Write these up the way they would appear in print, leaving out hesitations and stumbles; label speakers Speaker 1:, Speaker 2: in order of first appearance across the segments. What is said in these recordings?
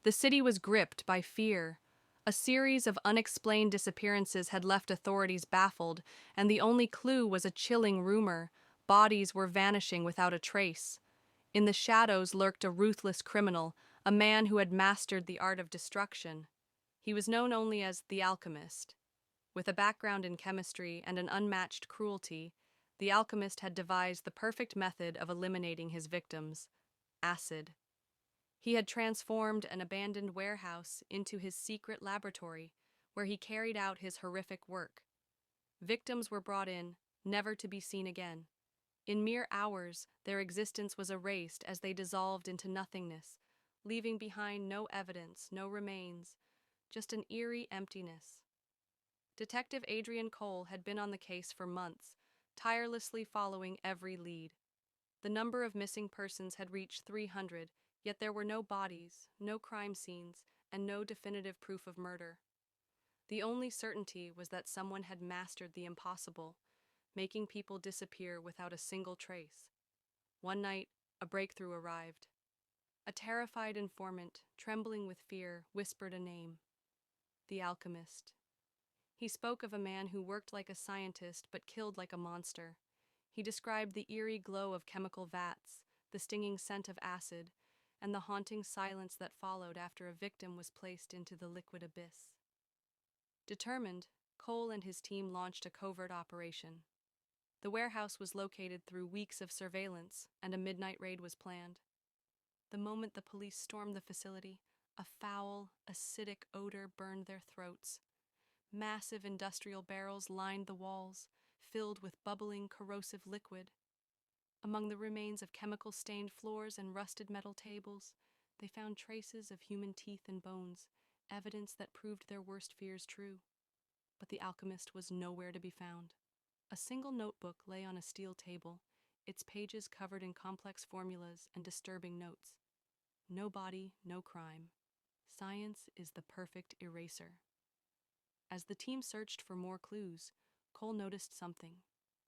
Speaker 1: The city was gripped by fear. A series of unexplained disappearances had left authorities baffled, and the only clue was a chilling rumor: bodies were vanishing without a trace. In the shadows lurked a ruthless criminal, a man who had mastered the art of destruction. He was known only as the Alchemist. With a background in chemistry and an unmatched cruelty, the alchemist had devised the perfect method of eliminating his victims: acid. He had transformed an abandoned warehouse into his secret laboratory, where he carried out his horrific work. Victims were brought in, never to be seen again. In mere hours, their existence was erased as they dissolved into nothingness, leaving behind no evidence, no remains, just an eerie emptiness. Detective Adrian Cole had been on the case for months, tirelessly following every lead. The number of missing persons had reached 300, yet there were no bodies, no crime scenes, and no definitive proof of murder. The only certainty was that someone had mastered the impossible, making people disappear without a single trace. One night, a breakthrough arrived. A terrified informant, trembling with fear, whispered a name: the alchemist. He spoke of a man who worked like a scientist but killed like a monster. He described the eerie glow of chemical vats, the stinging scent of acid, and the haunting silence that followed after a victim was placed into the liquid abyss. Determined, Cole and his team launched a covert operation. The warehouse was located through weeks of surveillance, and a midnight raid was planned. The moment the police stormed the facility, a foul, acidic odor burned their throats. Massive industrial barrels lined the walls, filled with bubbling, corrosive liquid. Among the remains of chemical-stained floors and rusted metal tables, they found traces of human teeth and bones, evidence that proved their worst fears true. But the alchemist was nowhere to be found. A single notebook lay on a steel table, its pages covered in complex formulas and disturbing notes. No body, no crime. Science is the perfect eraser. As the team searched for more clues, Cole noticed something: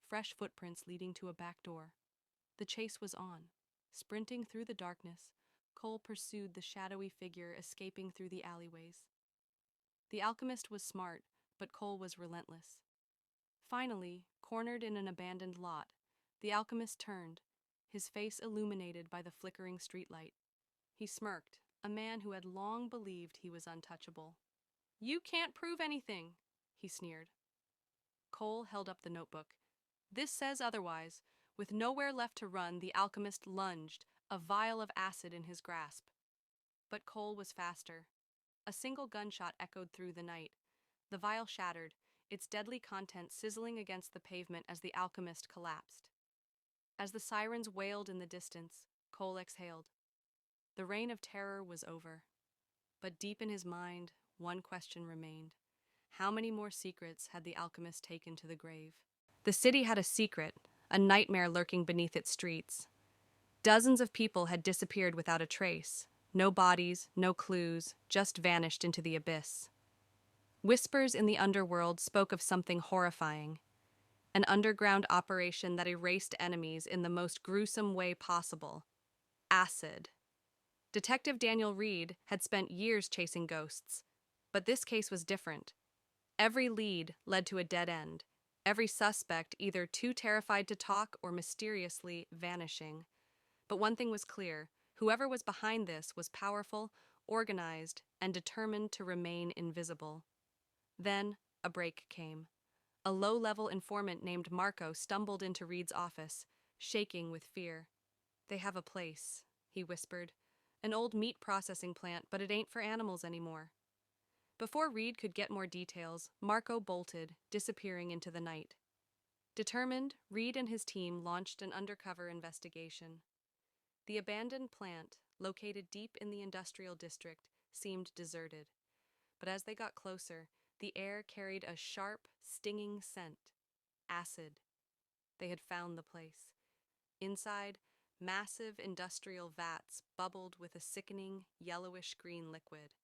Speaker 1: fresh footprints leading to a back door. The chase was on. Sprinting through the darkness, Cole pursued the shadowy figure escaping through the alleyways. The alchemist was smart, but Cole was relentless. Finally, cornered in an abandoned lot, the alchemist turned, his face illuminated by the flickering streetlight. He smirked, a man who had long believed he was untouchable. "You can't prove anything," he sneered. Cole held up the notebook. "This says otherwise." With nowhere left to run, the alchemist lunged, a vial of acid in his grasp. But Cole was faster. A single gunshot echoed through the night. The vial shattered, its deadly contents sizzling against the pavement as the alchemist collapsed. As the sirens wailed in the distance, Cole exhaled. The reign of terror was over. But deep in his mind, one question remained: how many more secrets had the alchemist taken to the grave? The city had a secret, a nightmare lurking beneath its streets. Dozens of people had disappeared without a trace. No bodies, no clues, just vanished into the abyss. Whispers in the underworld spoke of something horrifying: an underground operation that erased enemies in the most gruesome way possible: acid. Detective Daniel Reed had spent years chasing ghosts, but this case was different. Every lead led to a dead end, every suspect either too terrified to talk or mysteriously vanishing. But one thing was clear: whoever was behind this was powerful, organized, and determined to remain invisible. Then, a break came. A low-level informant named Marco stumbled into Reed's office, shaking with fear. "They have a place," he whispered. "An old meat processing plant, but it ain't for animals anymore." Before Reed could get more details, Marco bolted, disappearing into the night. Determined, Reed and his team launched an undercover investigation. The abandoned plant, located deep in the industrial district, seemed deserted. But as they got closer, the air carried a sharp, stinging scent: acid. They had found the place. Inside, massive industrial vats bubbled with a sickening, yellowish-green liquid.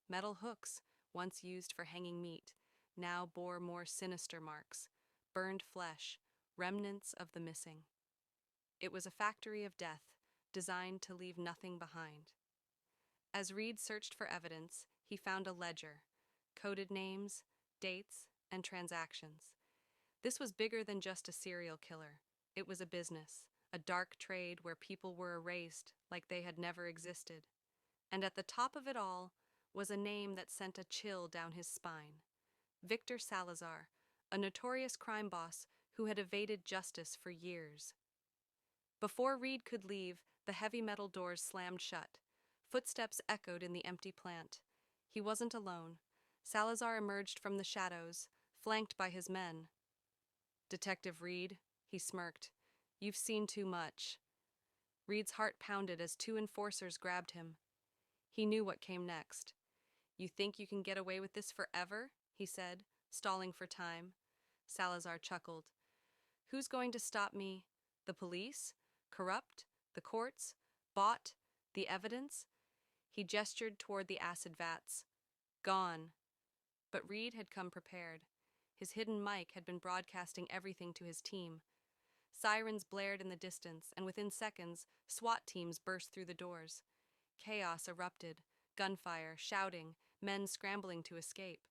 Speaker 1: Metal hooks, once used for hanging meat, now bore more sinister marks: burned flesh, remnants of the missing. It was a factory of death, designed to leave nothing behind. As Reed searched for evidence, he found a ledger, coded names, dates, and transactions. This was bigger than just a serial killer. It was a business, a dark trade where people were erased like they had never existed. And at the top of it all was a name that sent a chill down his spine. Victor Salazar, a notorious crime boss who had evaded justice for years. Before Reed could leave, the heavy metal doors slammed shut. Footsteps echoed in the empty plant. He wasn't alone. Salazar emerged from the shadows, flanked by his men. "Detective Reed," he smirked, "you've seen too much." Reed's heart pounded as two enforcers grabbed him. He knew what came next. "You think you can get away with this forever?" he said, stalling for time. Salazar chuckled. "Who's going to stop me? The police? Corrupt? The courts? Bought? The evidence?" He gestured toward the acid vats. "Gone." But Reed had come prepared. His hidden mic had been broadcasting everything to his team. Sirens blared in the distance, and within seconds, SWAT teams burst through the doors. Chaos erupted, gunfire, shouting, men scrambling to escape.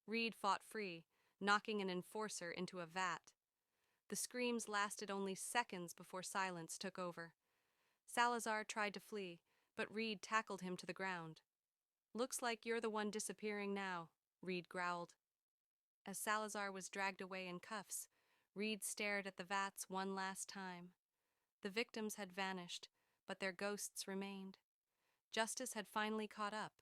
Speaker 1: Reed fought free, knocking an enforcer into a vat. The screams lasted only seconds before silence took over. Salazar tried to flee, but Reed tackled him to the ground. "Looks like you're the one disappearing now," Reed growled. As Salazar was dragged away in cuffs, Reed stared at the vats one last time. The victims had vanished, but their ghosts remained. Justice had finally caught up,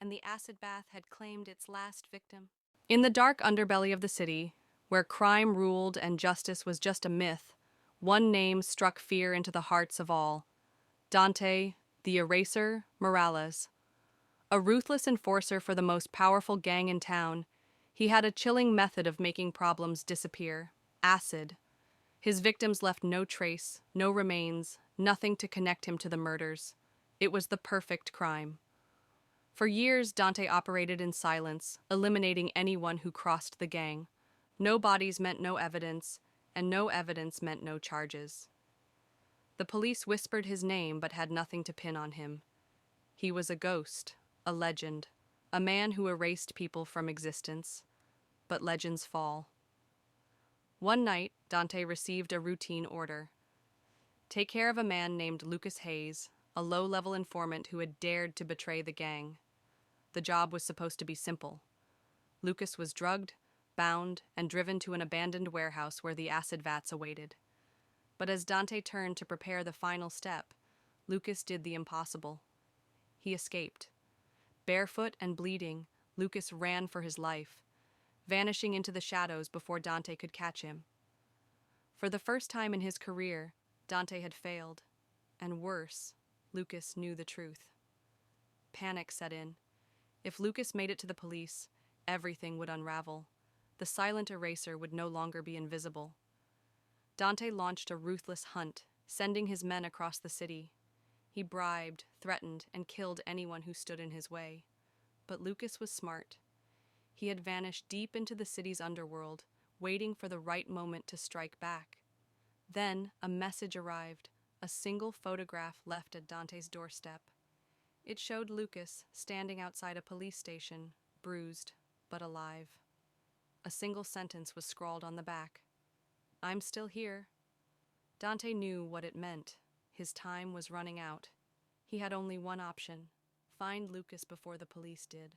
Speaker 1: and the acid bath had claimed its last victim. In the dark underbelly of the city, where crime ruled and justice was just a myth, one name struck fear into the hearts of all: Dante, the Eraser Morales. A ruthless enforcer for the most powerful gang in town, he had a chilling method of making problems disappear: acid. His victims left no trace, no remains, nothing to connect him to the murders. It was the perfect crime. For years, Dante operated in silence, eliminating anyone who crossed the gang. No bodies meant no evidence, and no evidence meant no charges. The police whispered his name but had nothing to pin on him. He was a ghost, a legend, a man who erased people from existence. But legends fall. One night, Dante received a routine order. Take care of a man named Lucas Hayes, a low-level informant who had dared to betray the gang. The job was supposed to be simple. Lucas was drugged, bound, and driven to an abandoned warehouse where the acid vats awaited. But as Dante turned to prepare the final step, Lucas did the impossible. He escaped. Barefoot and bleeding, Lucas ran for his life, vanishing into the shadows before Dante could catch him. For the first time in his career, Dante had failed, and worse, Lucas knew the truth. Panic set in. If Lucas made it to the police, everything would unravel. The silent eraser would no longer be invisible. Dante launched a ruthless hunt, sending his men across the city. He bribed, threatened, and killed anyone who stood in his way. But Lucas was smart. He had vanished deep into the city's underworld, waiting for the right moment to strike back. Then a message arrived, a single photograph left at Dante's doorstep. It showed Lucas standing outside a police station, bruised but alive. A single sentence was scrawled on the back: "I'm still here." Dante knew what it meant. His time was running out. He had only one option: find Lucas before the police did.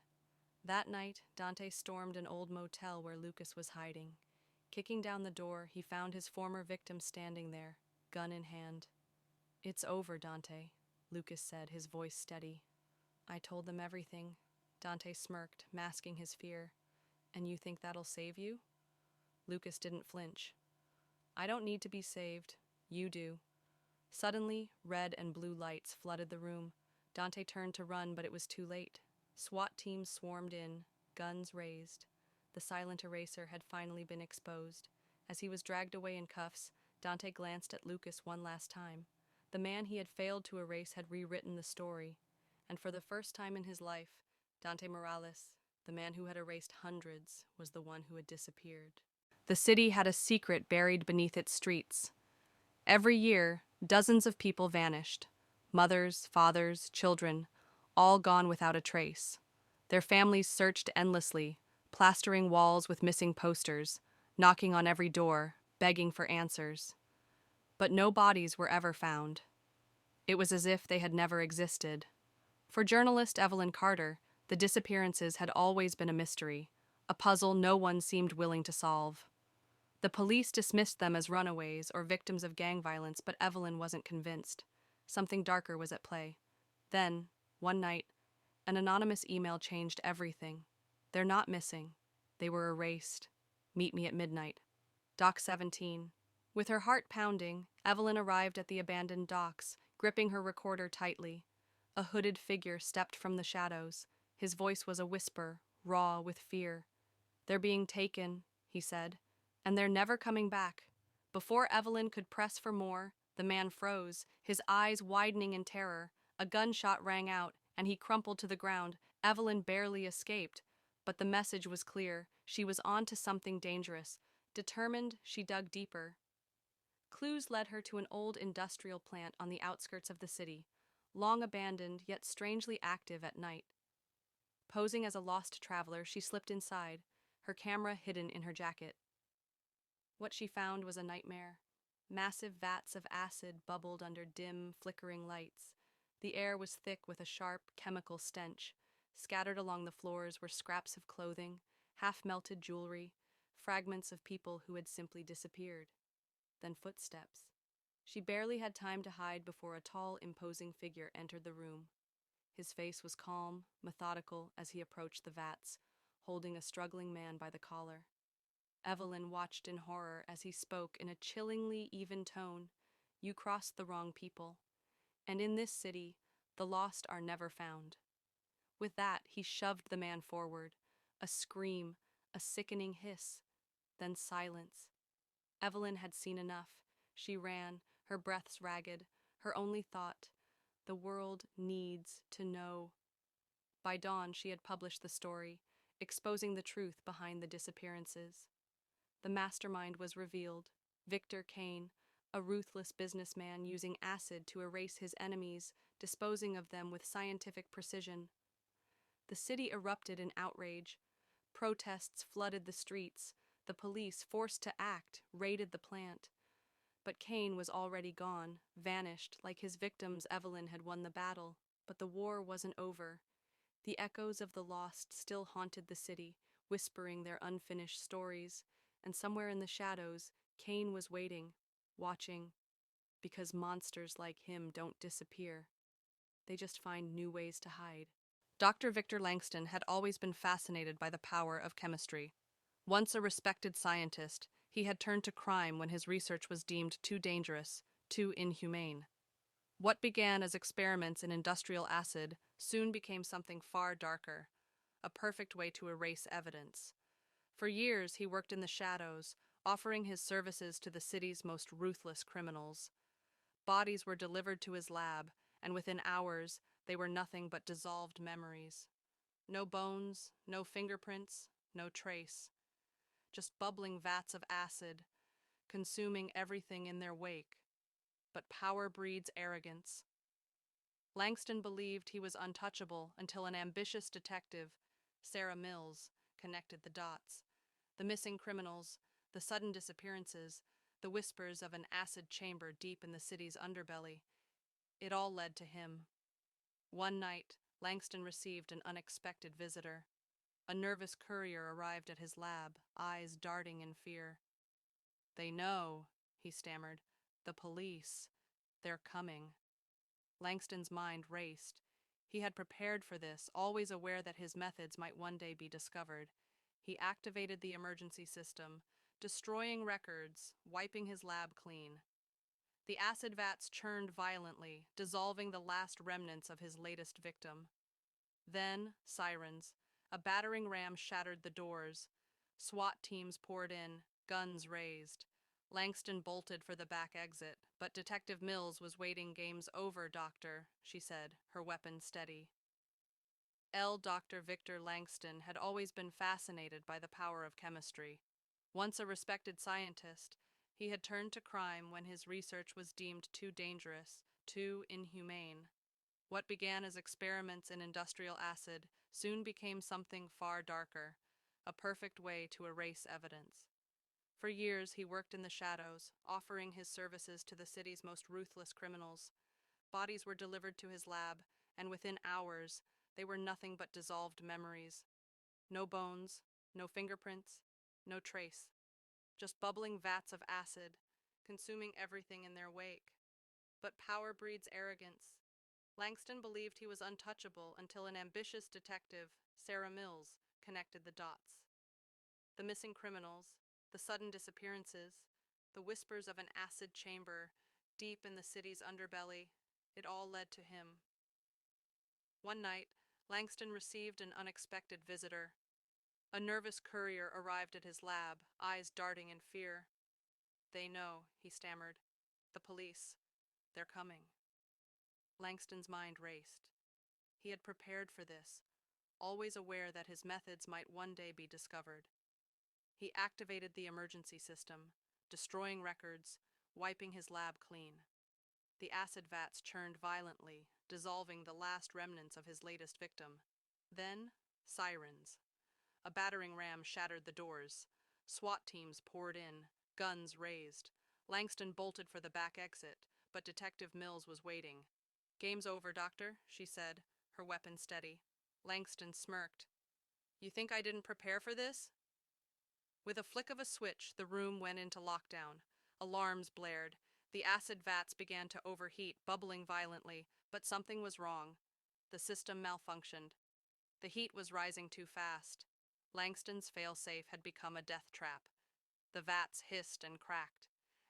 Speaker 1: That night, Dante stormed an old motel where Lucas was hiding. Kicking down the door, he found his former victim standing there, gun in hand. "It's over, Dante," Lucas said, his voice steady. "I told them everything." Dante smirked, masking his fear. "And you think that'll save you?" Lucas didn't flinch. "I don't need to be saved. You do." Suddenly, red and blue lights flooded the room. Dante turned to run, but it was too late. SWAT teams swarmed in, guns raised. The silent eraser had finally been exposed. As he was dragged away in cuffs, Dante glanced at Lucas one last time. The man he had failed to erase had rewritten the story. And for the first time in his life, Dante Morales, the man who had erased hundreds, was the one who had disappeared. The city had a secret buried beneath its streets. Every year, dozens of people vanished. Mothers, fathers, children, all gone without a trace. Their families searched endlessly, plastering walls with missing posters, knocking on every door, begging for answers. But no bodies were ever found. It was as if they had never existed. For journalist Evelyn Carter, the disappearances had always been a mystery, a puzzle no one seemed willing to solve. The police dismissed them as runaways or victims of gang violence, but Evelyn wasn't convinced. Something darker was at play. Then, one night, an anonymous email changed everything. They're not missing. They were erased. Meet me at midnight. Dock 17. With her heart pounding, Evelyn arrived at the abandoned docks, gripping her recorder tightly. A hooded figure stepped from the shadows. His voice was a whisper, raw with fear. "They're being taken," he said, "and they're never coming back." Before Evelyn could press for more, the man froze, his eyes widening in terror. A gunshot rang out, and he crumpled to the ground. Evelyn barely escaped, but the message was clear. She was on to something dangerous. Determined, she dug deeper. Clues led her to an old industrial plant on the outskirts of the city, long abandoned yet strangely active at night. Posing as a lost traveler, she slipped inside, her camera hidden in her jacket. What she found was a nightmare. Massive vats of acid bubbled under dim, flickering lights. The air was thick with a sharp, chemical stench. Scattered along the floors were scraps of clothing, half-melted jewelry, fragments of people who had simply disappeared. Then footsteps. She barely had time to hide before a tall, imposing figure entered the room. His face was calm, methodical as he approached the vats, holding a struggling man by the collar. Evelyn watched in horror as he spoke in a chillingly even tone. "You crossed the wrong people. And in this city, the lost are never found." With that, he shoved the man forward. A scream, a sickening hiss, then silence. Evelyn had seen enough. She ran, her breaths ragged, her only thought, "The world needs to know." By dawn, she had published the story, exposing the truth behind the disappearances. The mastermind was revealed. Victor Kane, a ruthless businessman using acid to erase his enemies, disposing of them with scientific precision. The city erupted in outrage. Protests flooded the streets. The police, forced to act, raided the plant. But Kane was already gone, vanished. Like his victims, Evelyn had won the battle. But the war wasn't over. The echoes of the lost still haunted the city, whispering their unfinished stories. And somewhere in the shadows, Kane was waiting, watching, because monsters like him don't disappear. They just find new ways to hide. Dr. Victor Langston had always been fascinated by the power of chemistry. Once a respected scientist, he had turned to crime when his research was deemed too dangerous, too inhumane. What began as experiments in industrial acid soon became something far darker, a perfect way to erase evidence. For years, he worked in the shadows, offering his services to the city's most ruthless criminals. Bodies were delivered to his lab, and within hours, they were nothing but dissolved memories. No bones, no fingerprints, no trace. Just bubbling vats of acid, consuming everything in their wake. But power breeds arrogance. Langston believed he was untouchable until an ambitious detective, Sarah Mills, connected the dots. The missing criminals, the sudden disappearances, the whispers of an acid chamber deep in the city's underbelly. It all led to him. One night, Langston received an unexpected visitor. A nervous courier arrived at his lab, eyes darting in fear. "They know," he stammered. "The police. They're coming." Langston's mind raced. He had prepared for this, always aware that his methods might one day be discovered. He activated the emergency system, destroying records, wiping his lab clean. The acid vats churned violently, dissolving the last remnants of his latest victim. Then, sirens. A battering ram shattered the doors. SWAT teams poured in, guns raised. Langston bolted for the back exit, but Detective Mills was waiting. "Game's over, Doctor," she said, her weapon steady. Dr. Victor Langston had always been fascinated by the power of chemistry. Once a respected scientist, he had turned to crime when his research was deemed too dangerous, too inhumane. What began as experiments in industrial acid soon became something far darker, a perfect way to erase evidence. For years, he worked in the shadows, offering his services to the city's most ruthless criminals. Bodies were delivered to his lab, and within hours, they were nothing but dissolved memories. No bones, no fingerprints, no trace. Just bubbling vats of acid, consuming everything in their wake. But power breeds arrogance. Langston believed he was untouchable until an ambitious detective, Sarah Mills, connected the dots. The missing criminals, the sudden disappearances, the whispers of an acid chamber deep in the city's underbelly, it all led to him. One night, Langston received an unexpected visitor. A nervous courier arrived at his lab, eyes darting in fear. "They know," he stammered. "The police. They're coming." Langston's mind raced. He had prepared for this, always aware that his methods might one day be discovered. He activated the emergency system, destroying records, wiping his lab clean. The acid vats churned violently, dissolving the last remnants of his latest victim. Then, sirens. A battering ram shattered the doors. SWAT teams poured in, guns raised. Langston bolted for the back exit, but Detective Mills was waiting. "Game's over, Doctor," she said, her weapon steady. Langston smirked. "You think I didn't prepare for this?" With a flick of a switch, the room went into lockdown. Alarms blared. The acid vats began to overheat, bubbling violently, but something was wrong. The system malfunctioned. The heat was rising too fast. Langston's failsafe had become a death trap. The vats hissed and cracked.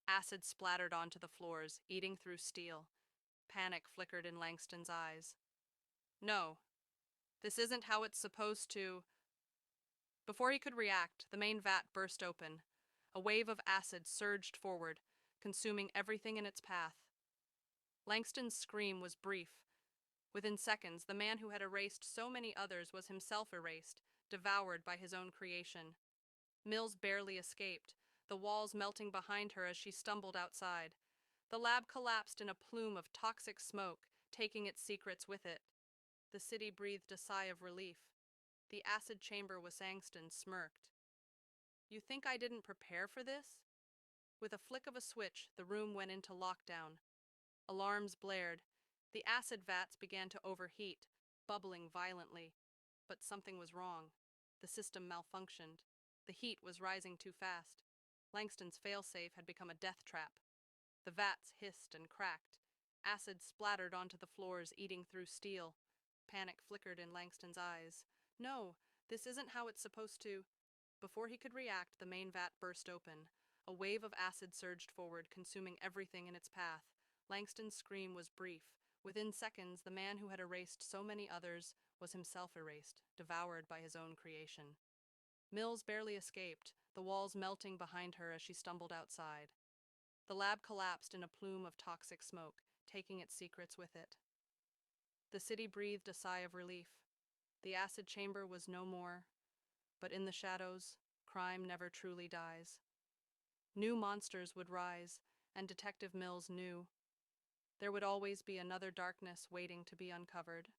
Speaker 1: Acid splattered onto the floors, eating through steel. Panic flickered in Langston's eyes. "No, this isn't how it's supposed to." Before he could react, the main vat burst open. A wave of acid surged forward, consuming everything in its path. Langston's scream was brief. Within seconds, the man who had erased so many others was himself erased, devoured by his own creation. Mills barely escaped, the walls melting behind her as she stumbled outside. The lab collapsed in a plume of toxic smoke, taking its secrets with it. The city breathed a sigh of relief. The acid chamber was Langston smirked. "You think I didn't prepare for this?" With a flick of a switch, the room went into lockdown. Alarms blared. The acid vats began to overheat, bubbling violently. But something was wrong. The system malfunctioned. The heat was rising too fast. Langston's failsafe had become a death trap. The vats hissed and cracked. Acid splattered onto the floors, eating through steel. Panic flickered in Langston's eyes. "No, this isn't how it's supposed to." Before he could react, the main vat burst open. A wave of acid surged forward, consuming everything in its path. Langston's scream was brief. Within seconds, the man who had erased so many others was himself erased, devoured by his own creation. Mills barely escaped, the walls melting behind her as she stumbled outside. The lab collapsed in a plume of toxic smoke, taking its secrets with it. The city breathed a sigh of relief. The acid chamber was no more, but in the shadows, crime never truly dies. New monsters would rise, and Detective Mills knew. There would always be another darkness waiting to be uncovered.